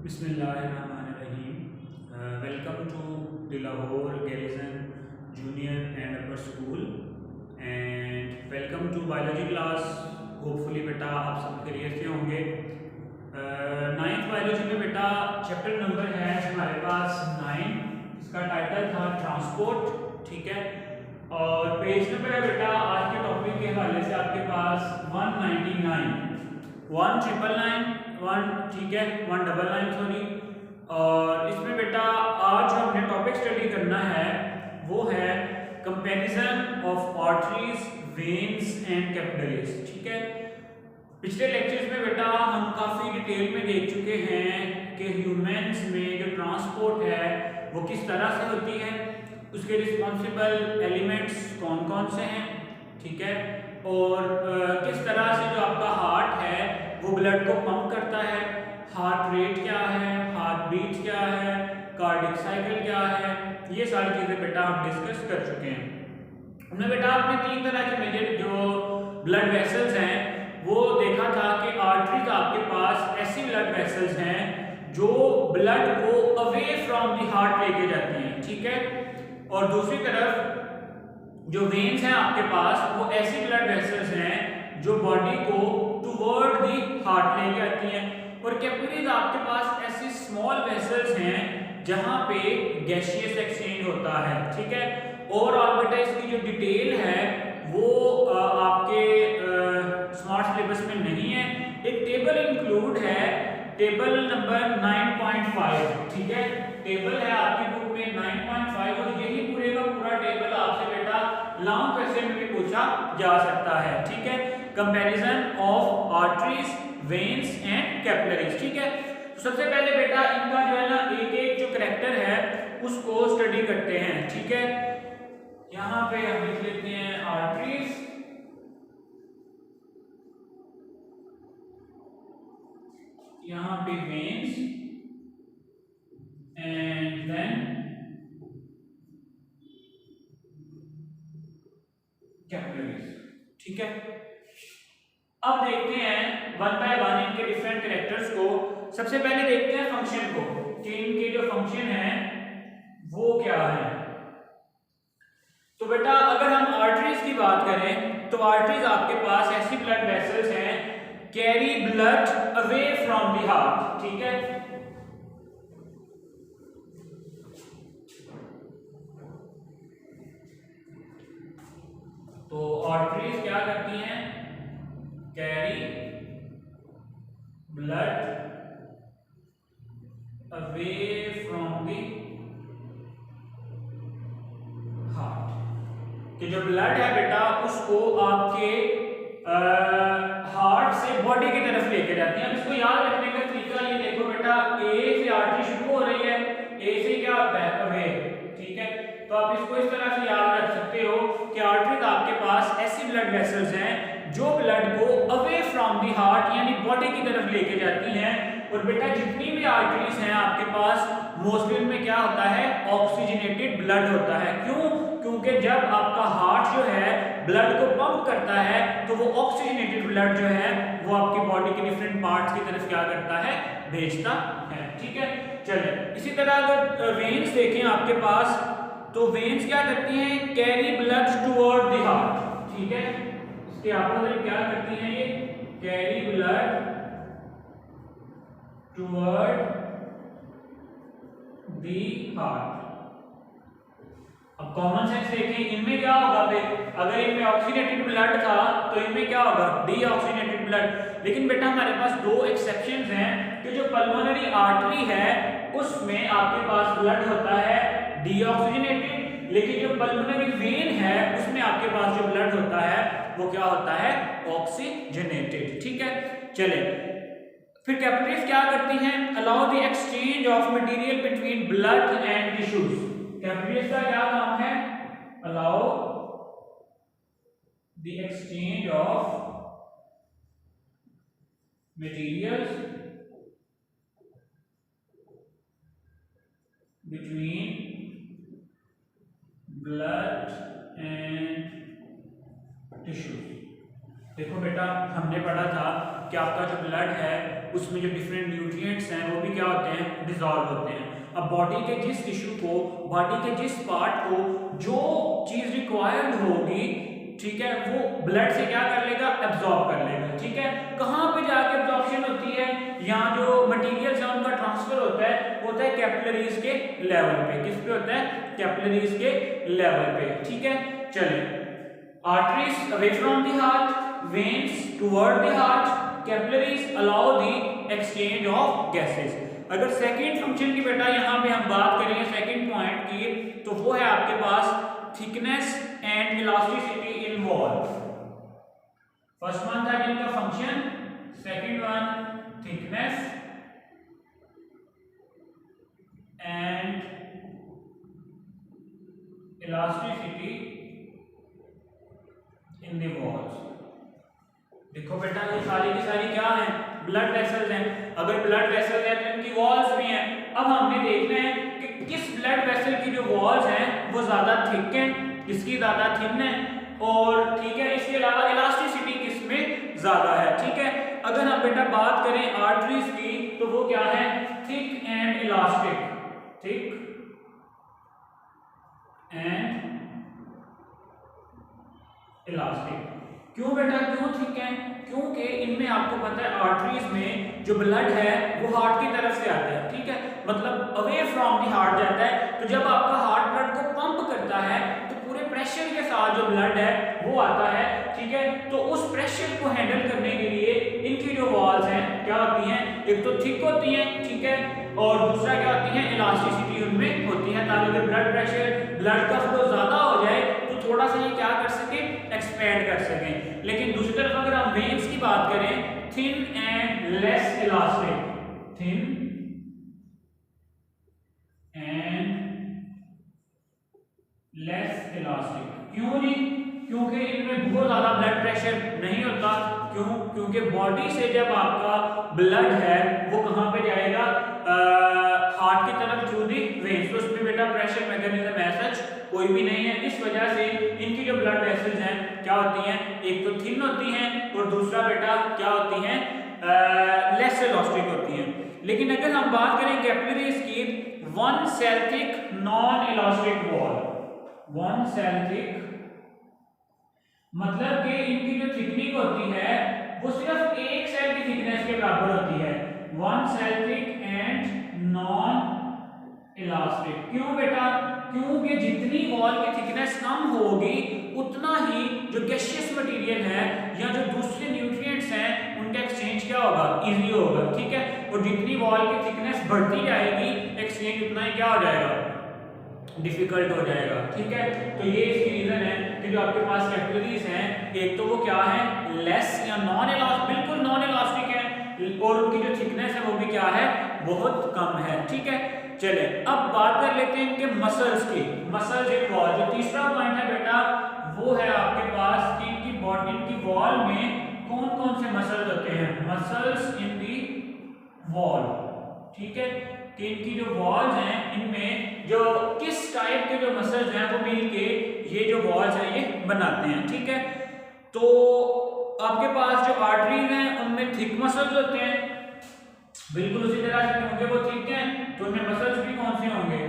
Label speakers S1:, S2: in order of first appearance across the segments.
S1: Bismillahirrahmanirrahim. Welcome to the Lahore Garrison Junior and Upper School and welcome to biology class. Hopefully बेटा आप सब खैरियत से होंगे। नाइन्थ बायोलॉजी में बेटा चैप्टर नंबर है हमारे पास 9। इसका टाइटल था ट्रांसपोर्ट, ठीक है। और पेज नंबर है बेटा आज के टॉपिक के हवाले से आपके पास 199, 1 ठीक है, 199 सॉरी। और इसमें बेटा आज जो हमने टॉपिक स्टडी करना है वो है comparison of arteries, veins and capillaries, ठीक है। पिछले लेक्चर्स में बेटा हम काफ़ी डिटेल में देख चुके हैं कि ह्यूमंस में जो ट्रांसपोर्ट है वो किस तरह से होती है, उसके रिस्पॉन्सिबल एलिमेंट्स कौन कौन से हैं, ठीक है। और किस तरह से जो आपका हार्ट है वो ब्लड को पंप करता है, हार्ट रेट क्या है, हार्ट बीट क्या है, कार्डिक साइकिल क्या है, ये सारी चीज़ें बेटा हम डिस्कस कर चुके हैं। हमने बेटा आपने 3 तरह के मेजर जो ब्लड वेसल्स हैं वो देखा था कि आर्टरीज आपके पास ऐसी ब्लड वेसल्स हैं जो ब्लड को अवे फ्रॉम द हार्ट लेके जाती हैं, ठीक है। और दूसरी तरफ जो वेन्स हैं आपके पास वो ऐसी ब्लड वेसल्स हैं जो बॉडी को टुवर्ड दी हार्ट लेके आती हैं। और कैपिलरीज आपके पास ऐसी स्मॉल वेसल्स हैं जहां पे गैसियस एक्सचेंज होता है, ठीक है। ओवरऑल बेटा इसकी जो डिटेल है वो आपके स्मार्ट सिलेबस में नहीं है। एक टेबल इंक्लूड है, टेबल नंबर 9.5, ठीक है। टेबल है आपकी बुक में 9.5 और यही पूरे का पूरा टेबल आपसे बेटा लॉन्ग क्वेश्चन में भी पूछा जा सकता है, ठीक है। Comparison of arteries, veins and capillaries, ठीक है। तो सबसे पहले बेटा इनका जो है ना एक एक जो करैक्टर है उसको स्टडी करते हैं, ठीक है। यहां पे हम लिख लेते हैं आर्टरीज, यहां पे वेन्स एंड देन कैपिलरीज, ठीक है। अब देखते हैं वन बाय वन इनके डिफरेंट कैरेक्टर्स को। सबसे पहले देखते हैं फंक्शन को कि इनके जो फंक्शन है वो क्या है। तो बेटा अगर हम आर्टरीज की बात करें तो आर्टरीज आपके पास ऐसी ब्लड वेसल्स हैं carry blood away from the heart, ठीक है। तो आर्टरीज क्या करती हैं, carry blood away from the heart, कि जो ब्लड है बेटा उसको आपके हार्ट से बॉडी की तरफ लेके जाती है। अब इसको याद रखने का तरीका ये देखो बेटा, ए से आर्टरी शुरू हो रही है, ए से क्या होता है अवे, ठीक है। तो आप इसको इस तरह से याद रख सकते हो कि आर्टरीज आपके पास ऐसी ब्लड वेसल्स हैं जो ब्लड को अवे फ्रॉम द हार्ट यानी बॉडी की तरफ लेके जाती हैं। और बेटा जितनी भी आर्टरीज हैं आपके पास मोस्टली उनमें क्या होता है, ऑक्सीजनेटेड ब्लड होता है। क्यों? क्योंकि जब आपका हार्ट जो है ब्लड को पंप करता है तो वो ऑक्सीजनेटेड ब्लड जो है वो आपकी बॉडी के डिफरेंट पार्ट्स की तरफ क्या करता है, भेजता है, ठीक है। चलिए इसी तरह अगर वेन्स देखें आपके पास तो वेन्स क्या करती हैं, carry blood toward the heart, ठीक है। इसके अपोजिट क्या करती हैं ये, carry blood toward the heart. अब कॉमन सेंस देखें, इनमें क्या होगा भाई, अगर इनमें ऑक्सीजनेटेड ब्लड था तो इनमें क्या होगा, डीऑक्सीजनेटेड ब्लड। लेकिन बेटा हमारे पास 2 एक्सेप्शंस हैं कि जो पल्मोनरी आर्टरी है उसमें आपके पास ब्लड होता है डीऑक्सीजनेटेड, लेकिन जो पल्मोनरी वेन है उसमें आपके पास जो ब्लड होता है वो क्या होता है, ऑक्सीजनेटेड, ठीक है। चले फिर कैपिलरीज क्या करती हैं, allow the exchange of material between blood and tissues. Capillaries का क्या काम है, allow the exchange of materials between blood and tissues. देखो बेटा हमने पढ़ा था कि आपका जो ब्लड है उसमें जो डिफरेंट न्यूट्रिएंट्स हैं वो भी क्या होते एब्जॉर्ब होते हैं। अब बॉडी के जिस टिश्यू को, बॉडी के जिस पार्ट को जो चीज रिक्वायर्ड होगी, ठीक है, वो ब्लड से क्या कर लेगा, एब्जॉर्ब कर लेगा। ठीक है, कहाँ पे जाके एब्जॉर्प्शन होती है, यहाँ जो मटेरियल्स है उनका ट्रांसफर होता है कैपिलरीज के लेवल पे। किस पे होता है, कैपिलरीज के लेवल पे। ठीक है, चलिए, arteries away from the heart, veins toward the heart, capillaries allow the exchange of gases. अगर सेकंड फंक्शन की बेटा यहाँ पे हम बात करेंगे सेकंड पॉइंट की, तो वो है आपके पास thickness and elasticity in wall. First one था जिनका function, second one thickness and elasticity in the walls. देखो बेटा ये सारी की सारी क्या है, ब्लड वेसल्स हैं। अगर ब्लड वेसल है तो इनकी वॉल्स भी हैं। अब हमने देखना है कि किस ब्लड वेसल की जो वॉल्स हैं वो ज्यादा थिक है, किसकी ज्यादा थिन है, और ठीक है, इसके अलावा इलास्टिसिटी किसमें ज्यादा है। ठीक है, अगर हम बेटा बात करें आर्टरीज की, तो वो क्या है, thick and elastic, thick and elastic. क्यों बेटा, क्यों थिक है, क्योंकि इनमें आपको पता है आर्टरीज में जो ब्लड है वो हार्ट की तरफ से आता है। ठीक है, मतलब अवे फ्रॉम द हार्ट जाता है। तो जब आपका हार्ट ब्लड को पंप करता है तो पूरे प्रेशर के साथ जो ब्लड है वो आता है। ठीक है, तो उस प्रेशर को हैंडल करने के लिए इनकी जो वॉल्स हैं क्या होती हैं, एक तो थिक होती हैं, ठीक है, और दूसरा क्या होती है, इलास्टिसिटी उनमें होती है, ताकि अगर ब्लड प्रेशर, ब्लड का फ्लो ज्यादा हो जाए तो थोड़ा सा ये क्या कर सके, एक्सपेंड कर सकें। लेकिन दूसरी तरफ अगर हम वेन्स की बात करें, thin and less elastic, thin and less elastic. क्यों जी, क्योंकि इनमें बहुत ज्यादा ब्लड प्रेशर नहीं होता। क्यों, क्योंकि बॉडी से जब आपका ब्लड है वो कहां पे जाएगा, हार्ट की तरफ थ्रू दी वेन्स, तो उसमें बेटा प्रेशर मैकेनिज्म ऐसा कोई भी नहीं है। इस वजह से इनकी जो ब्लड वेसल्स हैं क्या होती हैं, एक तो थिन होती हैं और दूसरा बेटा क्या होती हैं, लेस इलास्टिक होती हैं। लेकिन अगर हम बात करें कैपिलरीज की, one cell thick non elastic wall, one cell thick मतलब कि इनकी जो थिकनिंग होती है वो सिर्फ एक सेल की थिकनेस के बराबर होती है, one cell thick and non elastic. क्यों बेटा, क्योंकि जितनी वॉल की थिकनेस कम होगी उतना ही जो गैसियस मटेरियल है या जो दूसरे न्यूट्रिएंट्स हैं उनका एक्सचेंज क्या होगा, इजी होगा। ठीक है, और जितनी वॉल की थिकनेस बढ़ती जाएगी एक्सचेंज उतना ही क्या हो जाएगा, डिफिकल्ट हो जाएगा। ठीक है, तो ये इसकी रीजन है कि जो आपके पास कैपिलरीज हैं, एक तो वो क्या है, लेस या नॉन इलास्टिक, बिल्कुल नॉन इलास्टिक है, और उनकी जो थिकनेस है वो भी क्या है, बहुत कम है। ठीक है, चले अब बात कर लेते हैं इनके मसल्स की। मसल्स इन वॉल, जो तीसरा पॉइंट है बेटा वो है आपके पास कि इनकी बॉडी, इनकी वॉल में कौन कौन से मसल्स होते हैं, मसल्स इन दी वॉल। ठीक है, कि इनकी जो वॉल्स हैं इनमें जो किस टाइप के जो मसल्स हैं वो मिलके ये जो वॉल्स हैं ये बनाते हैं। ठीक है, तो आपके पास जो आर्टरीज हैं उनमें थिक मसल्स होते हैं, बिल्कुल उसी तरह से क्योंकि वो थिक हैं तो उनमें मसल्स भी कौन से होंगे,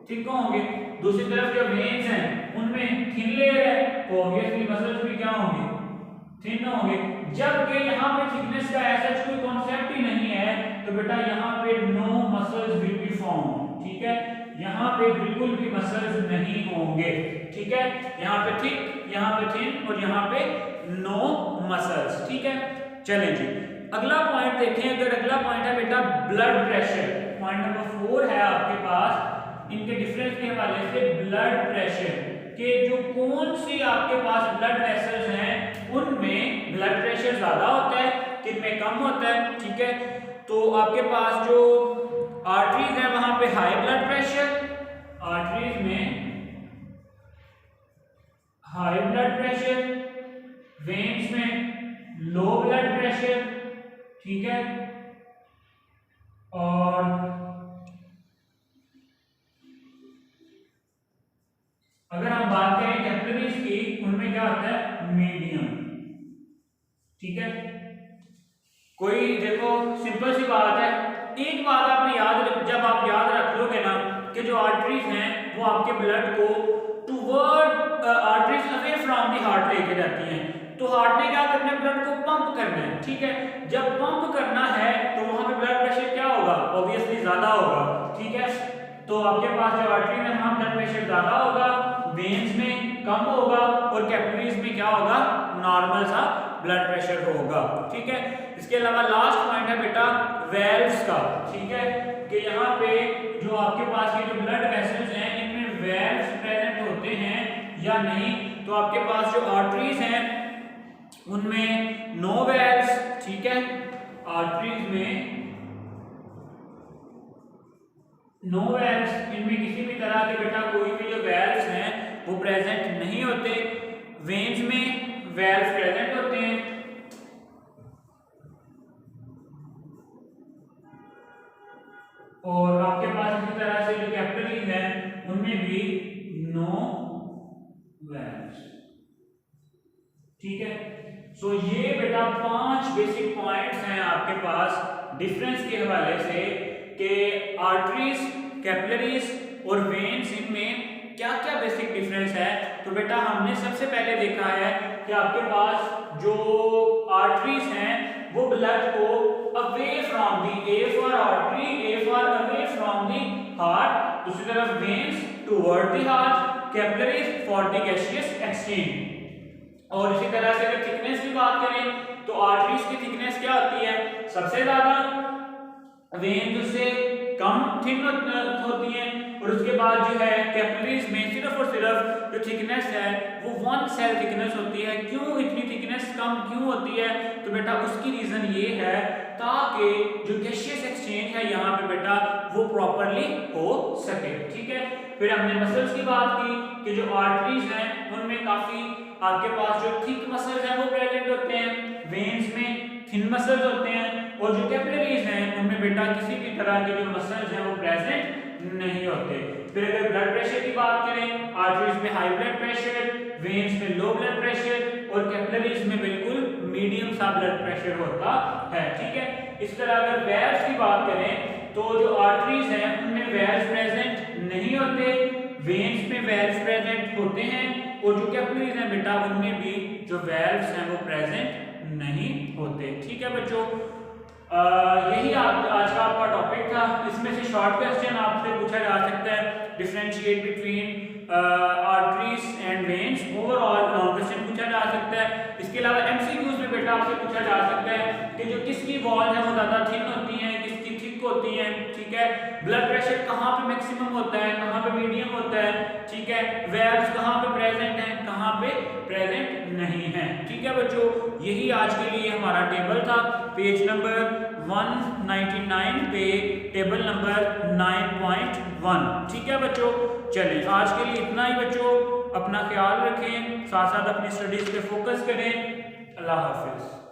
S1: थिक होंगे। दूसरी तरफ जो वेन्स हैं उनमें थिन लेयर है तो ऑब्वियसली मसल्स भी क्या होंगे, थिन होंगे। जबकि यहाँ पे थिकनेस का ऐसा कोई कॉन्सेप्ट ही नहीं है तो बेटा यहाँ पे no muscles will be form. ठीक है, यहाँ पे बिल्कुल भी मसल्स नहीं होंगे। ठीक है, यहाँ पे थिक, यहाँ पे थिन और यहाँ पे नो मसल्स। ठीक है, चलें जी अगला पॉइंट देखें। अगर अगला पॉइंट है बेटा ब्लड प्रेशर, पॉइंट नंबर 4 है आपके पास इनके डिफरेंस के हवाले से ब्लड प्रेशर के जो कौन सी आपके पास ब्लड वेसल्स हैं उनमें ब्लड प्रेशर ज्यादा होता है, किन में कम होता है। ठीक है, तो आपके पास जो आर्टरीज है वहां पे हाई ब्लड प्रेशर, आर्टरीज में हाई ब्लड प्रेशर, वेन्स में लो ब्लड प्रेशर। ठीक है, और अगर हम बात करें कैपिलरीज की उनमें क्या होता है, मीडियम। ठीक है, कोई देखो सिंपल सी बात है, एक बात आपने याद रख, जब जो आर्टरीज हैं वो आपके ब्लड को toward arteries away from the heart लेके जाती हैं। तो हार्ट ने क्या करना है, ब्लड को पंप करना है, ठीक है। जब पंप करना है तो वहां पे ब्लड प्रेशर क्या होगा, ऑब्वियसली ज्यादा होगा, ठीक है। तो आपके पास जो आर्टरी में वहां ब्लड प्रेशर ज्यादा होगा, वेन्स में कम होगा और कैपिलरीज में क्या होगा, नॉर्मल सा ब्लड प्रेशर होगा, ठीक है। इसके अलावा लास्ट पॉइंट है बेटा वेल्व्स का, ठीक है, कि यहाँ पे जो आपके पास ये जो ब्लड वेसल्स हैं इनमें वेल्व्स प्रेजेंट होते हैं या नहीं। तो आपके पास जो आर्टरीज हैं उनमें नो वेल्व्स, ठीक है, आर्टरीज में नो वेल्व्स, इनमें किसी भी तरह के बेटा कोई भी जो वेल्व्स हैं वो प्रेजेंट नहीं होते। वेन्स में वेल्व्स प्रेजेंट होते हैं और आपके पास इसी तरह से जो कैपिलरीज हैं उनमें भी नो वेल्व्स, ठीक है। सो ये बेटा 5 बेसिक पॉइंट्स हैं आपके पास डिफरेंस के हवाले से कि आर्टरीज, कैपिलरीज और वेन्स इनमें क्या क्या बेसिक डिफरेंस है। तो बेटा हमने सबसे पहले देखा है कि आपके पास जो आर्टरीज हैं वो ब्लड को away from the, A for artery, A for away from the heart, दूसरी तरफ veins toward the heart, capillaries for the gaseous exchange. और इसी तरह से अगर थिकनेस की बात करें तो आर्टरीज की थिकनेस क्या होती है, सबसे ज्यादा, वेन्स से कम थिन होती है और उसके बाद जो है कैपिलरीज में सिर्फ और सिर्फ जो थिकनेस है वो 1 सेल थिकनेस होती है। क्यों इतनी थिकनेस कम क्यों होती है, तो बेटा उसकी रीजन ये है ताकि जो गैसियस एक्सचेंज है यहाँ पे बेटा वो प्रॉपरली हो सके, ठीक है। फिर हमने मसल्स की बात की कि जो आर्टरीज हैं उनमें काफी आपके पास जो थिक मसल्स हैं वो प्रेजेंट होते हैं, वेन्स में थिन मसल्स होते हैं और जो कैपिलरीज हैं उनमें बेटा किसी भी तरह के जो मसल्स हैं वो प्रेजेंट नहीं होते। फिर अगर ब्लड प्रेशर की बात करें, आर्टरीज में हाई ब्लड प्रेशर, वेन्स में लो ब्लड प्रेशर और कैपिलरीज में बिल्कुल मीडियम सा ब्लड प्रेशर होता है, ठीक है। इस तरह अगर वेल्व्स की बात करें तो जो आर्टरीज हैं उनमें वेल्व्स प्रेजेंट नहीं होते, वेन्स में वेल्व्स प्रेजेंट होते हैं और जो कैपिलरीज हैं बेटा उनमें भी जो वेल्व्स हैं वो प्रेजेंट नहीं होते, ठीक है बच्चों। यही आज का आपका टॉपिक था। इसमें से शॉर्ट क्वेश्चन आपसे पूछा जा सकता है, differentiate between arteries and veins, overall long question पूछा जा सकता है। इसके अलावा एमसीक्यूज में बेटा आपसे पूछा जा सकता है कि जो किसकी वॉल है वो ज्यादा थिन होती है, किसकी थिक होती है, ठीक है। ब्लड प्रेशर कहाँ पे मैक्सिमम होता है, कहाँ पे मीडियम होता है, ठीक है। वेल्व्स कहाँ पे प्रेजेंट है, कहाँ पे प्रेजेंट नहीं है, ठीक है बच्चों। यही आज के लिए हमारा टेबल था, पेज नंबर 199 पे टेबल नंबर 9.1, ठीक है बच्चों। चलिए आज के लिए इतना ही बच्चों, अपना ख्याल रखें, साथ साथ अपनी स्टडीज पे फोकस करें। अल्लाह हाफिज।